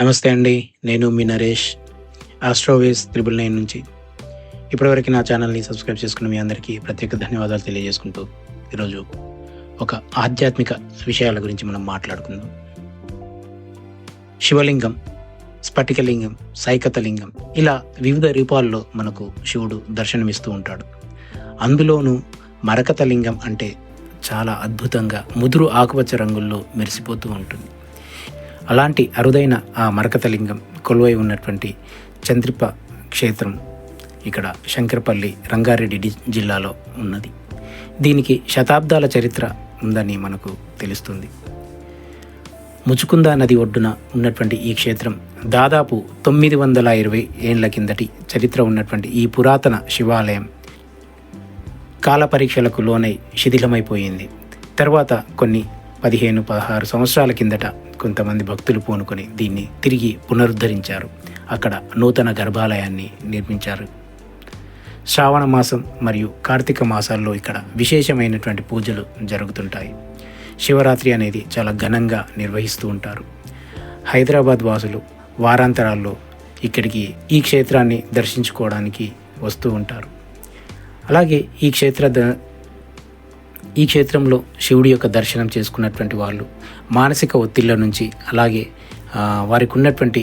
నమస్తే అండి. నేను మీ నరేష్. ఆస్ట్రోవేస్ 999 నుంచి. ఇప్పటివరకు నా ఛానల్‌ని సబ్స్క్రైబ్ చేసుకున్న మీ అందరికీ ప్రత్యేక ధన్యవాదాలు తెలియజేసుకుంటూ, ఈరోజు ఒక ఆధ్యాత్మిక విషయాల గురించి మనం మాట్లాడుకుందాం. శివలింగం, స్ఫటికలింగం, సైకతలింగం ఇలా వివిధ రూపాల్లో మనకు శివుడు దర్శనమిస్తూ ఉంటాడు. అందులోనూ మరకతలింగం అంటే చాలా అద్భుతంగా ముదురు ఆకుపచ్చ రంగుల్లో మెరిసిపోతూ ఉంటుంది. అలాంటి అరుదైన ఆ మరకతలింగం కొలువై ఉన్నటువంటి చంద్రిప క్షేత్రం ఇక్కడ శంకరపల్లి, రంగారెడ్డి జిల్లాలో ఉన్నది. దీనికి శతాబ్దాల చరిత్ర ఉందని మనకు తెలుస్తుంది. ముచుకుంద నది ఒడ్డున ఉన్నటువంటి ఈ క్షేత్రం దాదాపు 920 ఏళ్ల కిందటి చరిత్ర ఉన్నటువంటి ఈ పురాతన శివాలయం కాల పరీక్షలకు లోనై శిథిలమైపోయింది. తర్వాత కొన్ని 15-16 సంవత్సరాల కిందట కొంతమంది భక్తులు పూనుకొని దీన్ని తిరిగి పునరుద్ధరించారు. అక్కడ నూతన గర్భాలయాన్ని నిర్మించారు. శ్రావణ మాసం మరియు కార్తీక మాసాల్లో ఇక్కడ విశేషమైనటువంటి పూజలు జరుగుతుంటాయి. శివరాత్రి అనేది చాలా ఘనంగా నిర్వహిస్తూ ఉంటారు. హైదరాబాద్ వాసులు వారాంతరాల్లో ఇక్కడికి ఈ క్షేత్రాన్ని దర్శించుకోవడానికి వస్తూ ఉంటారు. అలాగే ఈ క్షేత్రంలో శివుడి యొక్క దర్శనం చేసుకున్నటువంటి వాళ్ళు మానసిక ఒత్తిళ్ల నుంచి, అలాగే వారికి ఉన్నటువంటి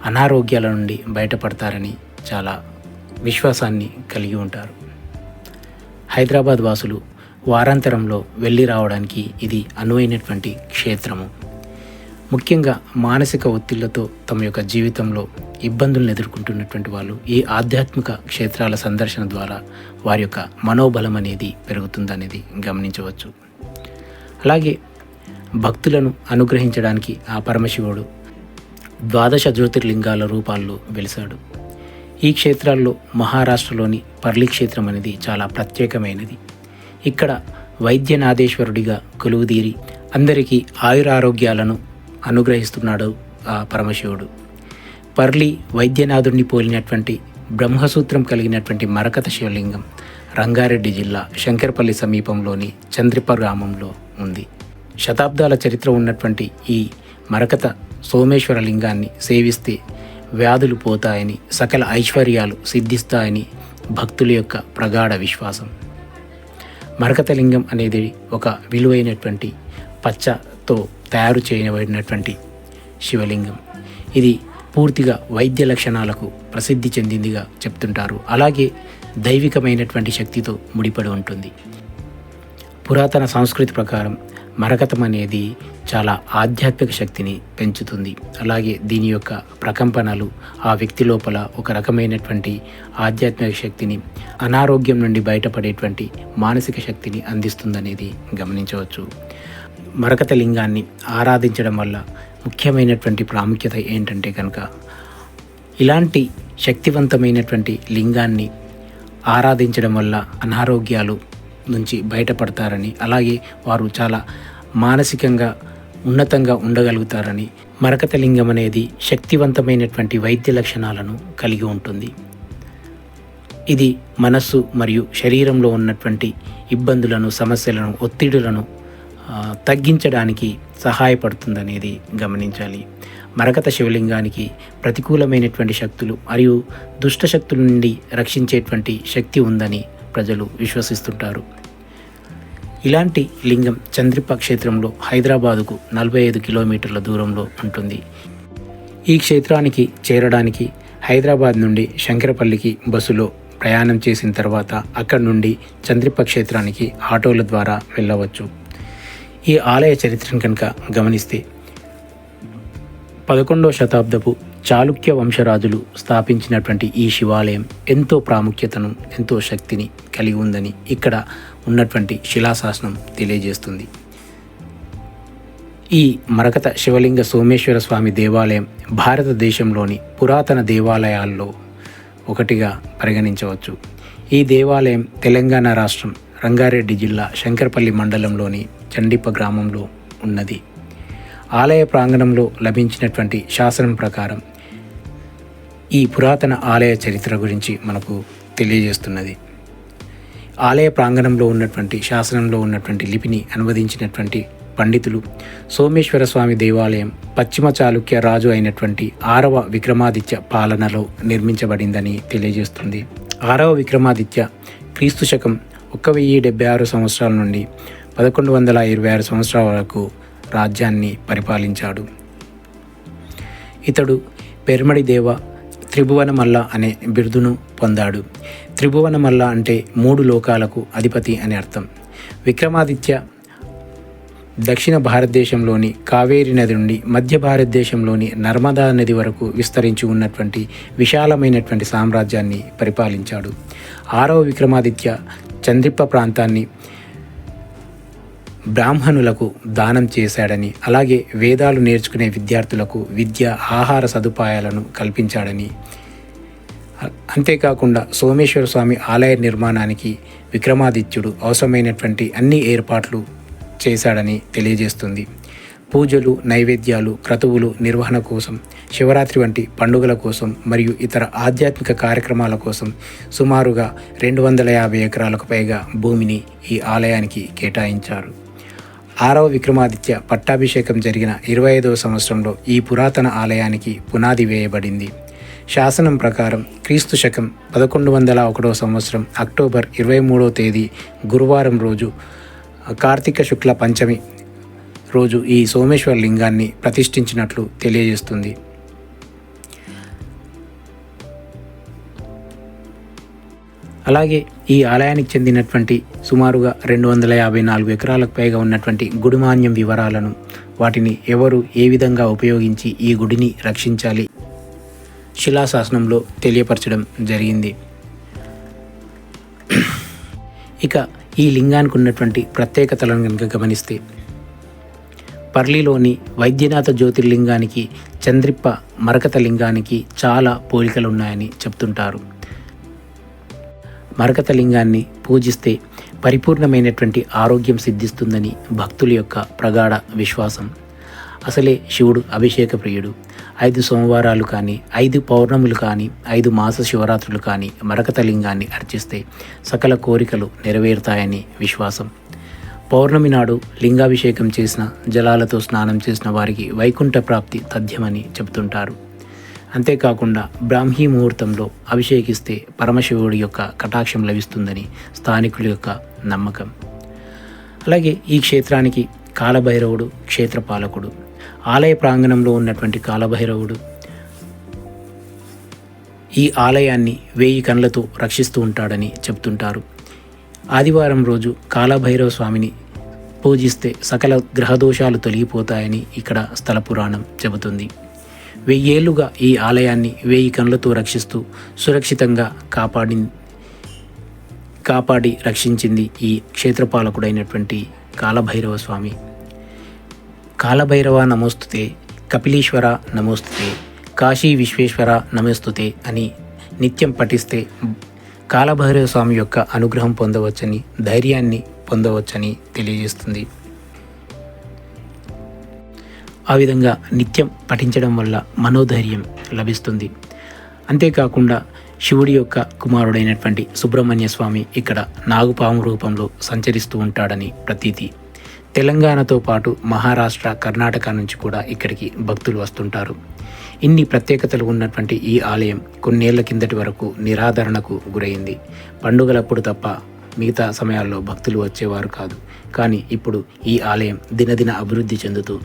అనారోగ్యాల నుండి బయటపడతారని చాలా విశ్వాసాన్ని కలిగి ఉంటారు. హైదరాబాద్ వాసులు వారాంతరంలో వెళ్ళి రావడానికి ఇది అనువైనటువంటి క్షేత్రము. ముఖ్యంగా మానసిక ఒత్తిళ్లతో తమ యొక్క జీవితంలో ఇబ్బందులను ఎదుర్కొంటున్నటువంటి వాళ్ళు ఈ ఆధ్యాత్మిక క్షేత్రాల సందర్శన ద్వారా వారి యొక్క మనోబలం అనేది పెరుగుతుందనేది గమనించవచ్చు. అలాగే భక్తులను అనుగ్రహించడానికి ఆ పరమశివుడు 12 జ్యోతిర్లింగాల రూపాల్లో వెలిశాడు. ఈ క్షేత్రాల్లో మహారాష్ట్రలోని పర్లి క్షేత్రం అనేది చాలా ప్రత్యేకమైనది. ఇక్కడ వైద్యనాథేశ్వరుడిగా కొలువుదీరి అందరికీ ఆయురారోగ్యాలను అనుగ్రహిస్తున్నాడు ఆ పరమశివుడు. పర్లి వైద్యనాథుడిని పోలినటువంటి బ్రహ్మసూత్రం కలిగినటువంటి మరకత శివలింగం రంగారెడ్డి జిల్లా శంకరపల్లి సమీపంలోని చంద్రిప గ్రామంలో ఉంది. శతాబ్దాల చరిత్ర ఉన్నటువంటి ఈ మరకత సోమేశ్వర లింగాన్ని సేవిస్తే వ్యాధులు పోతాయని, సకల ఐశ్వర్యాలు సిద్ధిస్తాయని భక్తుల యొక్క ప్రగాఢ విశ్వాసం. మరకత లింగం అనేది ఒక విలువైనటువంటి పచ్చతో తయారు చేయబడినటువంటి శివలింగం. ఇది పూర్తిగా వైద్య లక్షణాలకు ప్రసిద్ధి చెందిందిగా చెప్తుంటారు. అలాగే దైవికమైనటువంటి శక్తితో ముడిపడి ఉంటుంది. పురాతన సంస్కృతి ప్రకారం మరకతం అనేది చాలా ఆధ్యాత్మిక శక్తిని పెంచుతుంది. అలాగే దీని యొక్క ప్రకంపనలు ఆ వ్యక్తి లోపల ఒక రకమైనటువంటి ఆధ్యాత్మిక శక్తిని, అనారోగ్యం నుండి బయటపడేటువంటి మానసిక శక్తిని అందిస్తుందనేది గమనించవచ్చు. మరకత లింగాన్ని ఆరాధించడం వల్ల ముఖ్యమైనటువంటి ప్రాముఖ్యత ఏంటంటే కనుక, ఇలాంటి శక్తివంతమైనటువంటి లింగాన్ని ఆరాధించడం వల్ల అనారోగ్యాలు నుంచి బయటపడతారని, అలాగే వారు చాలా మానసికంగా ఉన్నతంగా ఉండగలుగుతారని. మరకత లింగం అనేది శక్తివంతమైనటువంటి వైద్య లక్షణాలను కలిగి ఉంటుంది. ఇది మనస్సు మరియు శరీరంలో ఉన్నటువంటి ఇబ్బందులను, సమస్యలను, ఒత్తిడులను తగ్గించడానికి సహాయపడుతుందనేది గమనించాలి. మరకత శివలింగానికి ప్రతికూలమైనటువంటి శక్తులు మరియు దుష్ట శక్తుల నుండి రక్షించేటువంటి శక్తి ఉందని ప్రజలు విశ్వసిస్తుంటారు. ఇలాంటి లింగం చంద్రిప క్షేత్రంలో హైదరాబాదుకు 45 కిలోమీటర్ల దూరంలో ఉంటుంది. ఈ క్షేత్రానికి చేరడానికి హైదరాబాద్ నుండి శంకరపల్లికి బస్సులో ప్రయాణం చేసిన తర్వాత అక్కడి నుండి చంద్రిప క్షేత్రానికి ఆటోల ద్వారా వెళ్ళవచ్చు. ఈ ఆలయ చరిత్రను కనుక గమనిస్తే 11వ శతాబ్దపు చాళుక్య వంశరాజులు స్థాపించినటువంటి ఈ శివాలయం ఎంతో ప్రాముఖ్యతను, ఎంతో శక్తిని కలిగి ఉందని ఇక్కడ ఉన్నటువంటి శిలాశాసనం తెలియజేస్తుంది. ఈ మరకత శివలింగ సోమేశ్వర స్వామి దేవాలయం భారతదేశంలోని పురాతన దేవాలయాల్లో ఒకటిగా పరిగణించవచ్చు. ఈ దేవాలయం తెలంగాణ రాష్ట్రం రంగారెడ్డి జిల్లా శంకరపల్లి మండలంలోని చండిప గ్రామంలో ఉన్నది. ఆలయ ప్రాంగణంలో లభించినటువంటి శాసనం ప్రకారం ఈ పురాతన ఆలయ చరిత్ర గురించి మనకు తెలియజేస్తున్నది. ఆలయ ప్రాంగణంలో ఉన్నటువంటి శాసనంలో ఉన్నటువంటి లిపిని అనువదించినటువంటి పండితులు సోమేశ్వర స్వామి దేవాలయం పశ్చిమ చాళుక్య రాజు అయినటువంటి 6వ విక్రమాదిత్య పాలనలో నిర్మించబడిందని తెలియజేస్తుంది. 6వ విక్రమాదిత్య క్రీస్తు శకం 1076 సంవత్సరాల నుండి 1126 సంవత్సరాల వరకు రాజ్యాన్ని పరిపాలించాడు. ఇతడు పెరుమడి దేవ త్రిభువనమల్ల అనే బిరుదును పొందాడు. త్రిభువనమల్ల అంటే 3 లోకాలకు అధిపతి అని అర్థం. విక్రమాదిత్య దక్షిణ భారతదేశంలోని కావేరీ నది నుండి మధ్య భారతదేశంలోని నర్మదా నది వరకు విస్తరించి ఉన్నటువంటి విశాలమైనటువంటి సామ్రాజ్యాన్ని పరిపాలించాడు. 6వ విక్రమాదిత్య చంద్రిప్ప ప్రాంతాన్ని బ్రాహ్మణులకు దానం చేశాడని, అలాగే వేదాలు నేర్చుకునే విద్యార్థులకు విద్య ఆహార సదుపాయాలను కల్పించాడని, అంతేకాకుండా సోమేశ్వర స్వామి ఆలయ నిర్మాణానికి విక్రమాదిత్యుడు అవసరమైనటువంటి అన్ని ఏర్పాట్లు చేశాడని తెలియజేస్తుంది. పూజలు, నైవేద్యాలు, క్రతువులు నిర్వహణ కోసం, శివరాత్రి వంటి పండుగల కోసం మరియు ఇతర ఆధ్యాత్మిక కార్యక్రమాల కోసం సుమారుగా 250 ఎకరాలకు పైగా భూమిని ఈ ఆలయానికి కేటాయించారు. 6వ విక్రమాదిత్య పట్టాభిషేకం జరిగిన 25వ సంవత్సరంలో ఈ పురాతన ఆలయానికి పునాది వేయబడింది. శాసనం ప్రకారం క్రీస్తు శకం 1101 సంవత్సరం అక్టోబర్ 23వ తేదీ గురువారం రోజు కార్తీక శుక్ల పంచమి రోజు ఈ సోమేశ్వర లింగాన్ని ప్రతిష్ఠించినట్లు తెలియజేస్తుంది. అలాగే ఈ ఆలయానికి చెందినటువంటి సుమారుగా 254 ఎకరాలకు పైగా ఉన్నటువంటి గుడిమాన్యం వివరాలను, వాటిని ఎవరు ఏ విధంగా ఉపయోగించి ఈ గుడిని రక్షించాలి శిలాశాసనంలో తెలియపరచడం జరిగింది. ఇక ఈ లింగానికి ఉన్నటువంటి ప్రత్యేకతలను కనుక గమనిస్తే, పర్లిలోని వైద్యనాథ జ్యోతిర్లింగానికి చంద్రిప్ప మరకత లింగానికి చాలా పోలికలున్నాయని చెప్తుంటారు. మరకత లింగాన్ని పూజిస్తే పరిపూర్ణమైనటువంటి ఆరోగ్యం సిద్ధిస్తుందని భక్తుల యొక్క ప్రగాఢ విశ్వాసం. అసలే శివుడు అభిషేక ప్రియుడు. 5 సోమవారాలు కానీ, 5 పౌర్ణములు కానీ, 5 మాస శివరాత్రులు కానీ మరకత లింగాన్ని అర్చిస్తే సకల కోరికలు నెరవేరుతాయని విశ్వాసం. పౌర్ణమి నాడు లింగాభిషేకం చేసిన, జలాలతో స్నానం చేసిన వారికి వైకుంఠ ప్రాప్తి తథ్యమని చెబుతుంటారు. అంతేకాకుండా బ్రాహ్మీ ముహూర్తంలో అభిషేకిస్తే పరమశివుడి యొక్క కటాక్షం లభిస్తుందని స్థానికుల యొక్క నమ్మకం. అలాగే ఈ క్షేత్రానికి కాలభైరవుడు క్షేత్రపాలకుడు. ఆలయ ప్రాంగణంలో ఉన్నటువంటి కాలభైరవుడు ఈ ఆలయాన్ని 1000 కళ్ళతో రక్షిస్తూ ఉంటాడని చెప్తుంటారు. ఆదివారం రోజు కాలభైరవ స్వామిని పూజిస్తే సకల గ్రహదోషాలు తొలగిపోతాయని ఇక్కడ స్థల పురాణం చెబుతుంది. 1000 ఏళ్లుగా ఈ ఆలయాన్ని 1000 కళ్ళతో రక్షిస్తూ సురక్షితంగా కాపాడి రక్షించింది ఈ క్షేత్రపాలకుడైనటువంటి కాలభైరవ స్వామి. కాలభైరవ నమోస్తుతే, కపిలీశ్వర నమోస్తుతే, కాశీ విశ్వేశ్వర నమోస్తుతే అని నిత్యం పఠిస్తే కాలభైరవ స్వామి యొక్క అనుగ్రహం పొందవచ్చని, ధైర్యాన్ని పొందవచ్చని తెలియజేస్తుంది. ఆ విధంగా నిత్యం పఠించడం వల్ల మనోధైర్యం లభిస్తుంది. అంతేకాకుండా శివుడి యొక్క కుమారుడైనటువంటి సుబ్రహ్మణ్య స్వామి ఇక్కడ నాగుపాము రూపంలో సంచరిస్తూ ఉంటాడని ప్రతీతి. తెలంగాణతో పాటు మహారాష్ట్ర, కర్ణాటక నుంచి కూడా ఇక్కడికి భక్తులు వస్తుంటారు. ఇన్ని ప్రత్యేకతలు ఉన్నటువంటి ఈ ఆలయం కొన్నేళ్ల కిందటి వరకు నిరాదరణకు గురైంది. పండుగలప్పుడు తప్ప మిగతా సమయాల్లో భక్తులు వచ్చేవారు కాదు. కానీ ఇప్పుడు ఈ ఆలయం దినదిన అభివృద్ధి చెందుతూ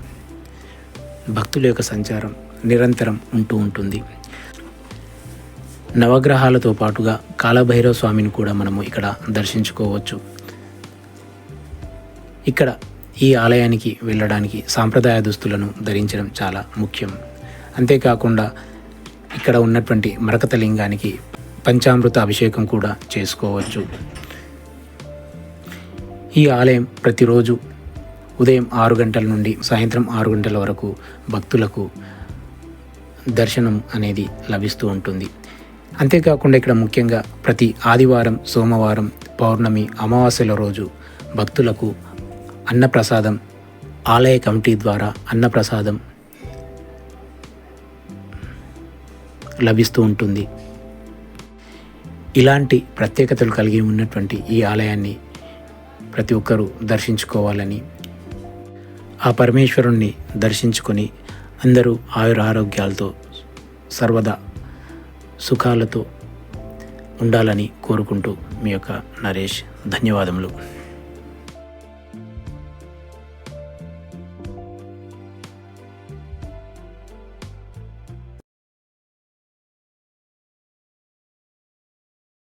భక్తుల యొక్క సంచారం నిరంతరం ఉంటూ ఉంటుంది. నవగ్రహాలతో పాటుగా కాలభైరవ స్వామిని కూడా మనము ఇక్కడ దర్శించుకోవచ్చు. ఇక్కడ ఈ ఆలయానికి వెళ్ళడానికి సాంప్రదాయ దుస్తులను ధరించడం చాలా ముఖ్యం. అంతేకాకుండా ఇక్కడ ఉన్నటువంటి మరకత లింగానికి పంచామృత అభిషేకం కూడా చేసుకోవచ్చు. ఈ ఆలయం ప్రతిరోజు ఉదయం 6 గంటల నుండి సాయంత్రం 6 గంటల వరకు భక్తులకు దర్శనం అనేది లభిస్తూ ఉంటుంది. అంతేకాకుండా ఇక్కడ ముఖ్యంగా ప్రతి ఆదివారం, సోమవారం, పౌర్ణమి, అమావాస్యల రోజు భక్తులకు అన్నప్రసాదం, ఆలయ కమిటీ ద్వారా అన్నప్రసాదం లభిస్తూ ఉంటుంది. ఇలాంటి ప్రత్యేకతలు కలిగి ఉన్నటువంటి ఈ ఆలయాన్ని ప్రతి ఒక్కరూ దర్శించుకోవాలని, ఆ పరమేశ్వరుణ్ణి దర్శించుకొని అందరూ ఆయురారోగ్యాలతో సర్వదా సుఖాలతో ఉండాలని కోరుకుంటూ మీ యొక్క నరేష్. ధన్యవాదములు.